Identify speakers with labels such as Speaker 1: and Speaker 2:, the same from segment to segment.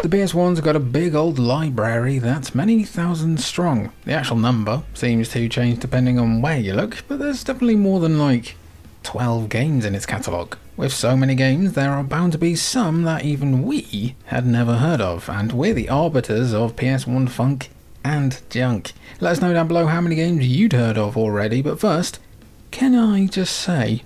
Speaker 1: The PS1's got a big old library that's many thousands strong. The actual number seems to change depending on where you look, but there's definitely more than like 12 games in its catalogue. With so many games, there are bound to be some that even we had never heard of, and we're the arbiters of PS1 funk and junk. Let us know down below how many games you'd heard of already, but first, can I just say...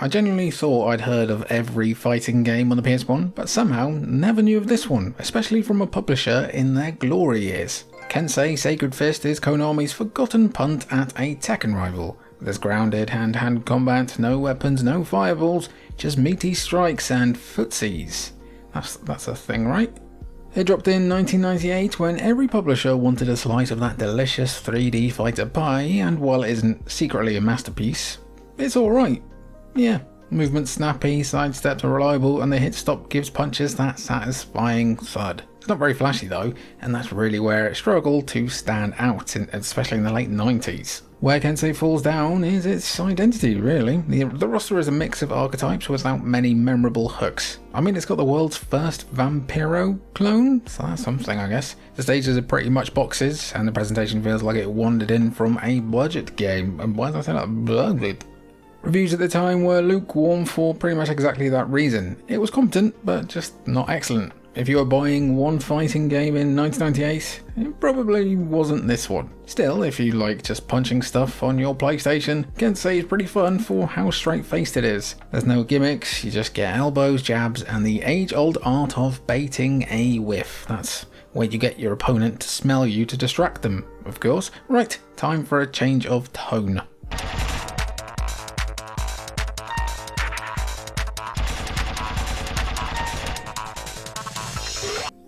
Speaker 1: I genuinely thought I'd heard of every fighting game on the PS1, but somehow never knew of this one, especially from a publisher in their glory years. Kensei Sacred Fist is Konami's forgotten punt at a Tekken rival. There's grounded hand-to-hand combat, no weapons, no fireballs, just meaty strikes and footsies. That's a thing, right? It dropped in 1998 when every publisher wanted a slice of that delicious 3D fighter pie, and while it isn't secretly a masterpiece, it's alright. Yeah, movement's snappy, sidesteps are reliable, and the hit stop gives punches that satisfying thud. It's not very flashy though, and that's really where it struggled to stand out, especially in the late 90s. Where Kensei falls down is its identity, really. The roster is a mix of archetypes without many memorable hooks. I mean, it's got the world's first Vampiro clone, so that's something, I guess. The stages are pretty much boxes, and the presentation feels like it wandered in from a budget game. And why did I say that? Budget? Reviews at the time were lukewarm for pretty much exactly that reason. It was competent, but just not excellent. If you were buying one fighting game in 1998, it probably wasn't this one. Still, if you like just punching stuff on your PlayStation, Kensei is pretty fun for how straight-faced it is. There's no gimmicks, you just get elbows, jabs, and the age-old art of baiting a whiff. That's where you get your opponent to smell you to distract them, of course. Right, time for a change of tone.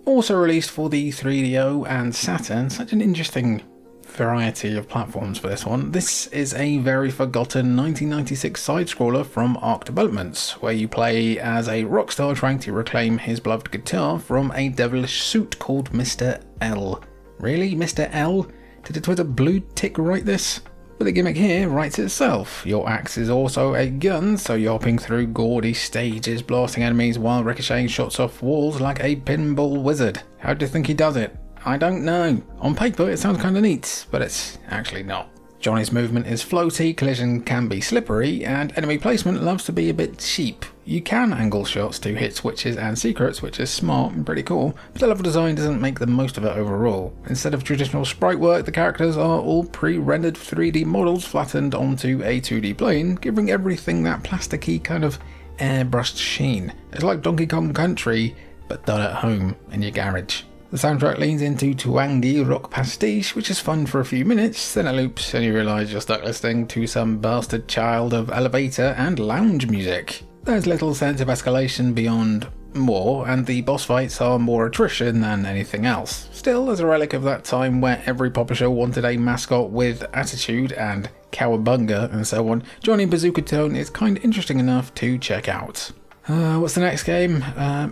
Speaker 1: Also released for the 3DO and Saturn, such an interesting variety of platforms for this one. This is a very forgotten 1996 side-scroller from Arc Developments, where you play as a rock star trying to reclaim his beloved guitar from a devilish suit called Mr. L. Really? Mr. L? Did the Twitter blue tick write this? But the gimmick here writes itself. Your axe is also a gun, so you're hopping through gaudy stages, blasting enemies while ricocheting shots off walls like a pinball wizard. How do you think he does it? I don't know. On paper it sounds kinda neat, but it's actually not. Johnny's movement is floaty, collision can be slippery, and enemy placement loves to be a bit cheap. You can angle shots to hit switches and secrets, which is smart and pretty cool, but the level design doesn't make the most of it overall. Instead of traditional sprite work, the characters are all pre-rendered 3D models flattened onto a 2D plane, giving everything that plasticky kind of airbrushed sheen. It's like Donkey Kong Country, but done at home in your garage. The soundtrack leans into twangy rock pastiche, which is fun for a few minutes, then it loops and you realise you're stuck listening to some bastard child of elevator and lounge music. There's little sense of escalation beyond more, and the boss fights are more attrition than anything else. Still, as a relic of that time where every publisher wanted a mascot with attitude and cowabunga and so on, Johnny Bazooka Tone is kind of interesting enough to check out. What's the next game?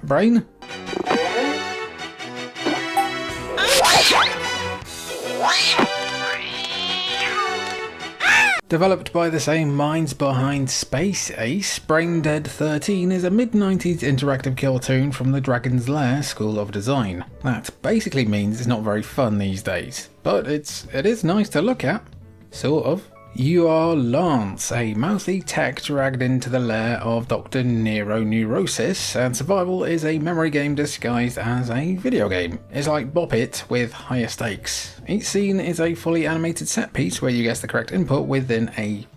Speaker 1: Brain? Developed by the same minds behind Space Ace, Brain Dead 13 is a mid-90s interactive cartoon from the Dragon's Lair School of Design. That basically means it's not very fun these days, but it is nice to look at. Sort of. You are Lance, a mouthy tech dragged into the lair of Dr. Nero Neurosis, and survival is a memory game disguised as a video game. It's like Bop It with higher stakes. Each scene is a fully animated set piece where you guess the correct input within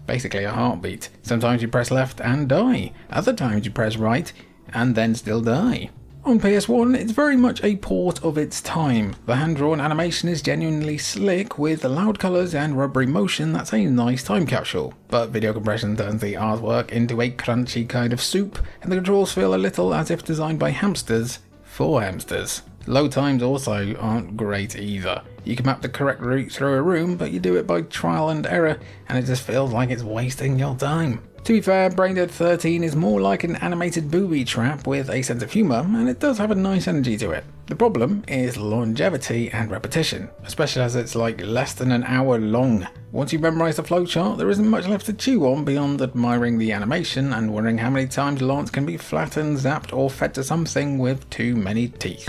Speaker 1: basically a heartbeat. Sometimes you press left and die, other times you press right and then still die. On PS1, it's very much a port of its time. The hand-drawn animation is genuinely slick with loud colours and rubbery motion that's a nice time capsule. But video compression turns the artwork into a crunchy kind of soup, and the controls feel a little as if designed by hamsters for hamsters. Load times also aren't great either. You can map the correct route through a room, but you do it by trial and error, and it just feels like it's wasting your time. To be fair, Brain Dead 13 is more like an animated booby trap with a sense of humour, and it does have a nice energy to it. The problem is longevity and repetition, especially as it's like less than an hour long. Once you've memorised the flowchart, there isn't much left to chew on beyond admiring the animation and wondering how many times Lance can be flattened, zapped or fed to something with too many teeth.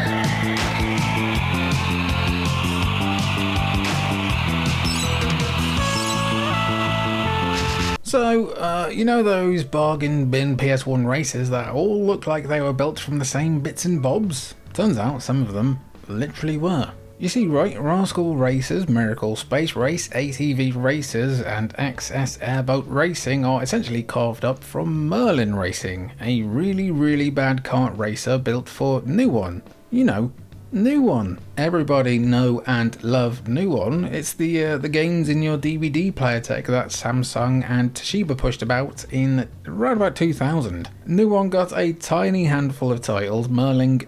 Speaker 1: So, you know those bargain bin PS1 races that all look like they were built from the same bits and bobs? Turns out some of them literally were. You see, right, Rascal Racers, Miracle Space Race, ATV Racers and XS Airboat Racing are essentially carved up from Merlin Racing, a really bad kart racer built for Nuon. You know, Nuon. Everybody know and love Nuon. It's the games in your DVD player tech that Samsung and Toshiba pushed about in around about 2000. Nuon got a tiny handful of titles, Merlin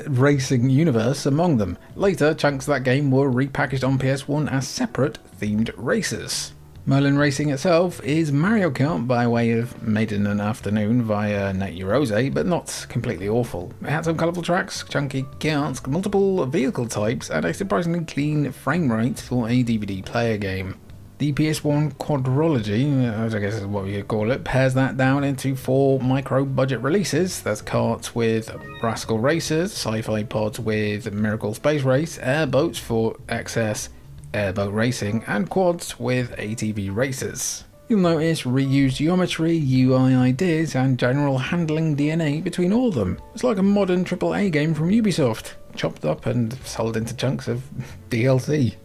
Speaker 1: Racing Universe among them. Later, chunks of that game were repackaged on PS1 as separate themed races. Merlin Racing itself is Mario Kart by way of Maiden and Afternoon via Net Eurose, but not completely awful. It had some colourful tracks, chunky karts, multiple vehicle types, and a surprisingly clean frame rate for a DVD player game. The PS1 quadrilogy, I guess is what you could call it, pares that down into 4 micro-budget releases. There's karts with Rascal Racers, sci-fi pods with Miracle Space Race, airboats for XS Airboat Racing, and quads with ATV Racers. You'll notice reused geometry, UI ideas, and general handling DNA between all of them. It's like a modern AAA game from Ubisoft, chopped up and sold into chunks of DLC.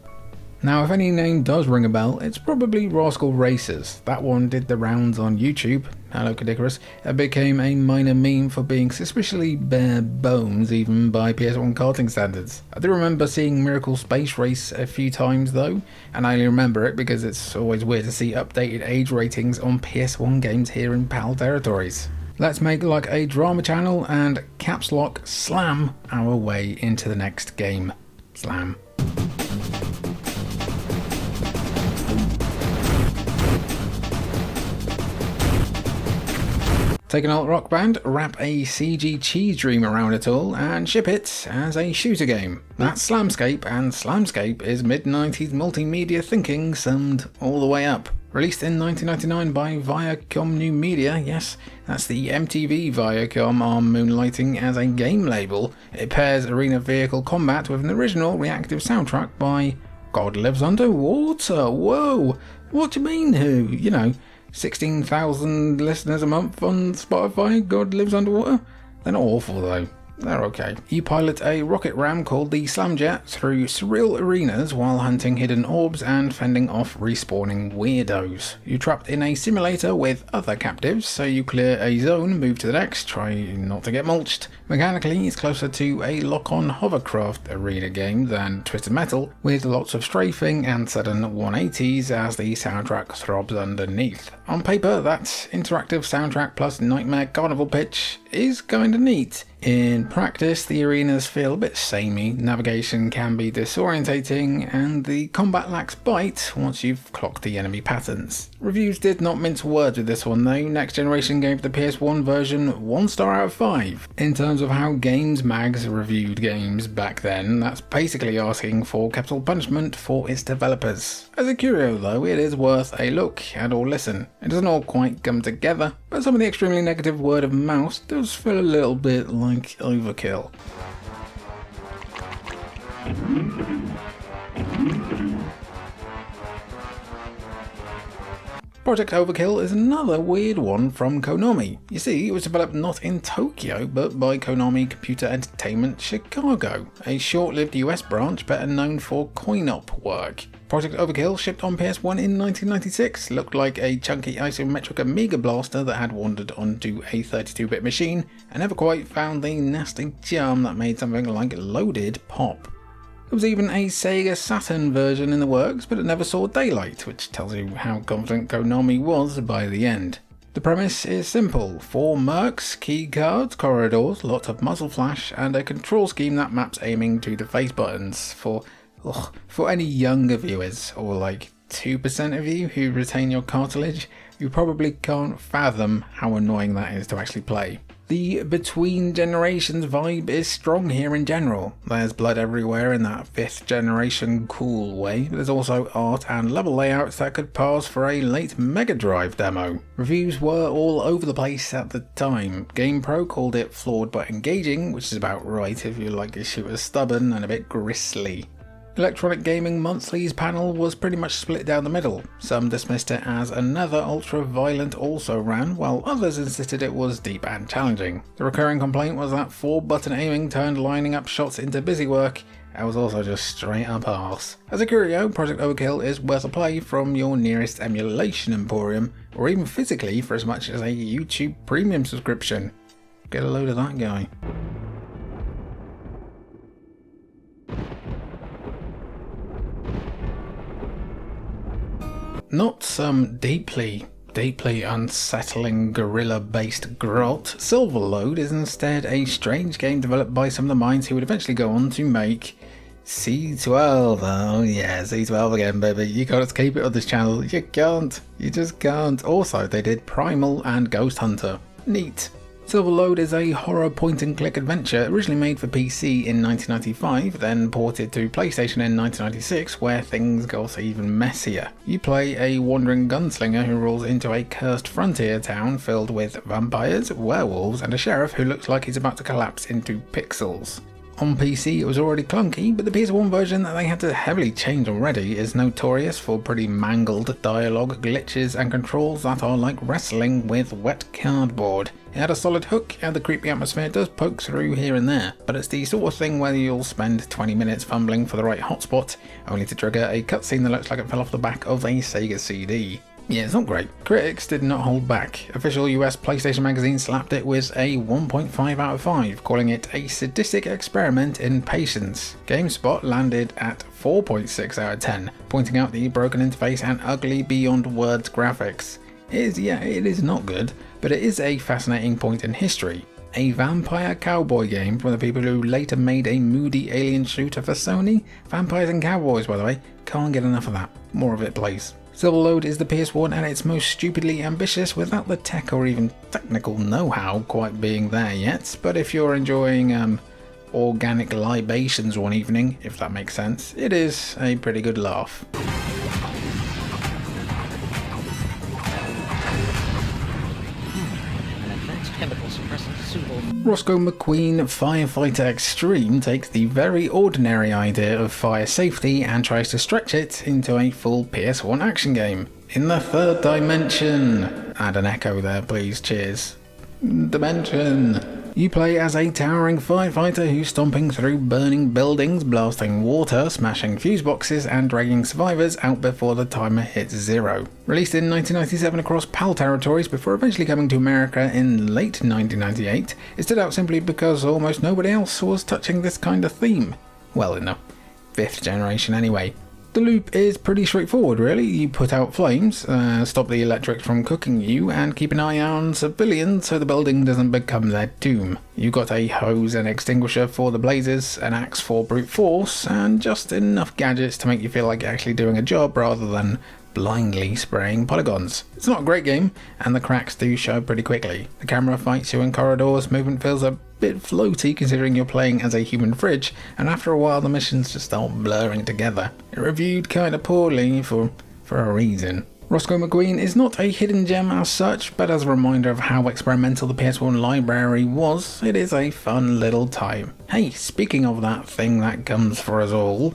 Speaker 1: Now, if any name does ring a bell, it's probably Rascal Racers. That one did the rounds on YouTube. Hello, Cadicarus. It became a minor meme for being suspiciously bare bones even by PS1 karting standards. I do remember seeing Miracle Space Race a few times though, and I only remember it because it's always weird to see updated age ratings on PS1 games here in PAL territories. Let's make like a drama channel and caps lock slam our way into the next game. Slam. Take an alt rock band, wrap a CG cheese dream around it all, and ship it as a shooter game. That's Slamscape, and Slamscape is mid-90s multimedia thinking summed all the way up. Released in 1999 by Viacom New Media, yes, that's the MTV Viacom arm moonlighting as a game label. It pairs arena vehicle combat with an original reactive soundtrack by God Lives Underwater. Whoa, what do you mean who? You know, 16,000 listeners a month on Spotify, God Lives Underwater? They're not awful though. They're okay. You pilot a rocket ram called the Slamjet through surreal arenas while hunting hidden orbs and fending off respawning weirdos. You're trapped in a simulator with other captives, so you clear a zone, move to the next, try not to get mulched. Mechanically, it's closer to a lock-on hovercraft arena game than Twisted Metal, with lots of strafing and sudden 180s as the soundtrack throbs underneath. On paper, that interactive soundtrack plus nightmare carnival pitch is kinda neat. In practice, the arenas feel a bit samey, navigation can be disorientating, and the combat lacks bite once you've clocked the enemy patterns. Reviews did not mince words with this one though. Next Generation gave the PS1 version 1 star out of 5. In terms of how Games Mags reviewed games back then, that's basically asking for capital punishment for its developers. As a curio though, it is worth a look and or listen. It doesn't all quite come together, but some of the extremely negative word of mouth does feel a little bit like overkill. Project Overkill is another weird one from Konami. You see, it was developed not in Tokyo, but by Konami Computer Entertainment Chicago, a short-lived US branch better known for coin-op work. Project Overkill shipped on PS1 in 1996, looked like a chunky isometric Amiga blaster that had wandered onto a 32-bit machine and never quite found the nasty charm that made something like Loaded pop. There was even a Sega Saturn version in the works, but it never saw daylight, which tells you how confident Konami was by the end. The premise is simple: 4 mercs, key cards, corridors, lots of muzzle flash, and a control scheme that maps aiming to the face buttons. For any younger viewers, or like 2% of you who retain your cartilage, you probably can't fathom how annoying that is to actually play. The between generations vibe is strong here in general. There's blood everywhere in that 5th generation cool way, but there's also art and level layouts that could pass for a late Mega Drive demo. Reviews were all over the place at the time. GamePro called it flawed but engaging, which is about right if you like your shooters stubborn and a bit grisly. Electronic Gaming Monthly's panel was pretty much split down the middle. Some dismissed it as another ultra-violent also-ran, while others insisted it was deep and challenging. The recurring complaint was that 4-button aiming turned lining up shots into busy work. It was also just straight up arse. As a curio, Project Overkill is worth a play from your nearest emulation emporium, or even physically for as much as a YouTube premium subscription. Get a load of that guy. Not some deeply unsettling guerrilla-based grot, Silverlode is instead a strange game developed by some of the minds who would eventually go on to make C12. Oh yeah, C12 again, baby. You can't escape it on this channel. You can't. You just can't. Also, they did Primal and Ghost Hunter. Neat. Silverlode is a horror point-and-click adventure originally made for PC in 1995, then ported to PlayStation in 1996, where things got even messier. You play a wandering gunslinger who rolls into a cursed frontier town filled with vampires, werewolves, and a sheriff who looks like he's about to collapse into pixels. On PC it was already clunky, but the PS1 version that they had to heavily change already is notorious for pretty mangled dialogue, glitches, and controls that are like wrestling with wet cardboard. It had a solid hook, and the creepy atmosphere does poke through here and there, but it's the sort of thing where you'll spend 20 minutes fumbling for the right hotspot, only to trigger a cutscene that looks like it fell off the back of a Sega CD. Yeah, it's not great. Critics did not hold back. Official US PlayStation magazine slapped it with a 1.5 out of 5, calling it a sadistic experiment in patience. GameSpot landed at 4.6 out of 10, pointing out the broken interface and ugly beyond words graphics. It is not good, but it is a fascinating point in history. A vampire cowboy game from the people who later made a moody alien shooter for Sony. Vampires and cowboys, by the way. Can't get enough of that. More of it, please. Silverlode is the PS1 at its most stupidly ambitious without the tech or even technical know-how quite being there yet, but if you're enjoying organic libations one evening, if that makes sense, it is a pretty good laugh. Rosco McQueen Firefighter Extreme takes the very ordinary idea of fire safety and tries to stretch it into a full PS1 action game. In the third dimension. Add an echo there, please. Cheers. Dimension. You play as a towering firefighter who's stomping through burning buildings, blasting water, smashing fuse boxes, and dragging survivors out before the timer hits 0. Released in 1997 across PAL territories before eventually coming to America in late 1998, it stood out simply because almost nobody else was touching this kind of theme. Well, in the 5th generation anyway. The loop is pretty straightforward really. You put out flames, stop the electrics from cooking you, and keep an eye on civilians so the building doesn't become their doom. You got a hose and extinguisher for the blazes, an axe for brute force, and just enough gadgets to make you feel like you're actually doing a job rather than blindly spraying polygons. It's not a great game, and the cracks do show pretty quickly. The camera fights you in corridors, movement feels a bit floaty considering you're playing as a human fridge, and after a while the missions just start blurring together. It reviewed kinda poorly for a reason. Rosco McQueen is not a hidden gem as such, but as a reminder of how experimental the PS1 library was, it is a fun little time. Hey, speaking of that thing that comes for us all,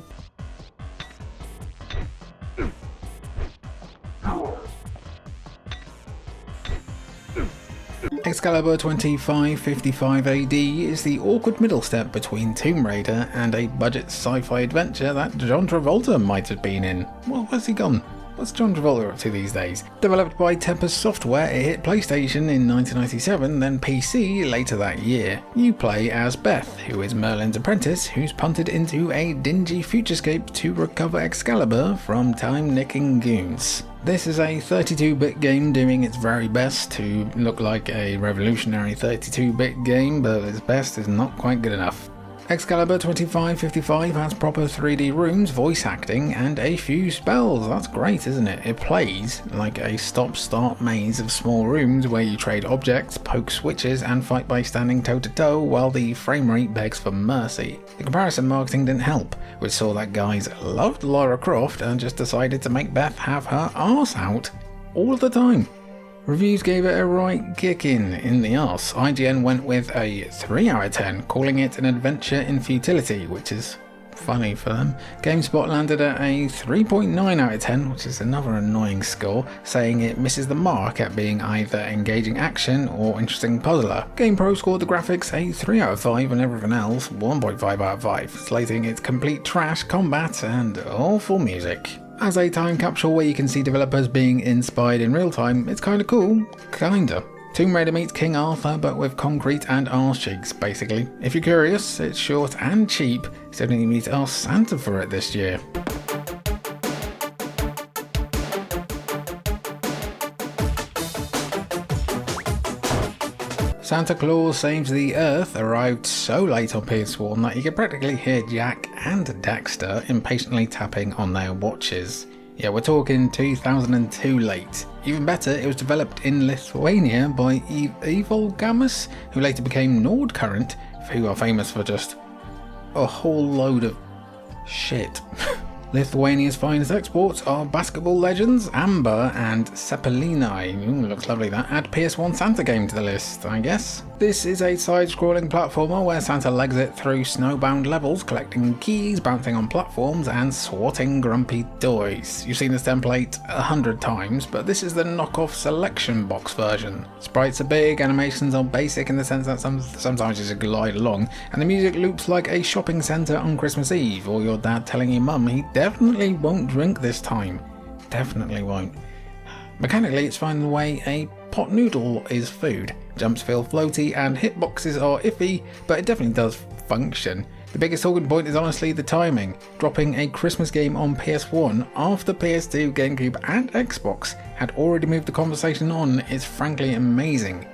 Speaker 1: Excalibur 2555 AD is the awkward middle step between Tomb Raider and a budget sci-fi adventure that John Travolta might have been in. Well, where's he gone? What's John Travolta up to these days? Developed by Tempest Software, it hit PlayStation in 1997, then PC later that year. You play as Beth, who is Merlin's apprentice, who's punted into a dingy futurescape to recover Excalibur from time-nicking goons. This is a 32-bit game doing its very best to look like a revolutionary 32-bit game, but its best is not quite good enough. Excalibur 2555 has proper 3D rooms, voice acting, and a few spells. That's great, isn't it? It plays like a stop-start maze of small rooms where you trade objects, poke switches, and fight by standing toe-to-toe while the frame rate begs for mercy. The comparison marketing didn't help, which saw that guys loved Lara Croft and just decided to make Beth have her arse out all the time. Reviews gave it a right kicking in the arse. IGN went with a 3 out of 10, calling it an adventure in futility, which is funny for them. GameSpot landed at a 3.9 out of 10, which is another annoying score, saying it misses the mark at being either engaging action or interesting puzzler. GamePro scored the graphics a 3 out of 5 and everything else 1.5 out of 5, slating it complete trash, combat, and awful music. As a time capsule where you can see developers being inspired in real time, it's kinda cool. Kinda. Tomb Raider meets King Arthur, but with concrete and arse cheeks, basically. If you're curious, it's short and cheap, so you need to ask Santa for it this year. Santa Claus Saves the Earth arrived so late on PS1 that you could practically hear Jack and Dexter impatiently tapping on their watches. Yeah, we're talking 2002 late. Even better, it was developed in Lithuania by Evil Gammas, who later became Nord Current, who are famous for just a whole load of shit. Lithuania's finest exports are basketball legends Amber and Cepelini. Ooh, looks lovely that. Add PS1 Santa game to the list, I guess. This is a side-scrolling platformer where Santa legs it through snowbound levels, collecting keys, bouncing on platforms, and swatting grumpy toys. You've seen this template 100 times, but this is the knockoff selection box version. Sprites are big, animations are basic in the sense that sometimes you just glide along, and the music loops like a shopping centre on Christmas Eve, or your dad telling your mum he definitely won't drink this time. Definitely won't. Mechanically, it's fine the way a pot noodle is food. Jumps feel floaty and hitboxes are iffy, but it definitely does function. The biggest talking point is honestly the timing. Dropping a Christmas game on PS1 after PS2, GameCube and Xbox had already moved the conversation on is frankly amazing.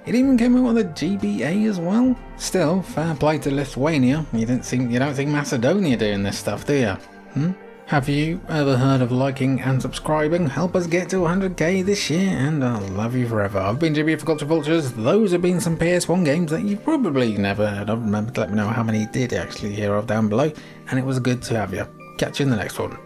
Speaker 1: It even came out with a GBA as well. Still, fair play to Lithuania. You don't think Macedonia doing this stuff, do you? Have you ever heard of liking and subscribing? Help us get to 100k this year and I'll love you forever. I've been Jimmy for Culture Vultures. Those have been some PS1 games that you've probably never heard of. Remember to let me know how many you did actually hear of down below, and it was good to have you. Catch you in the next one.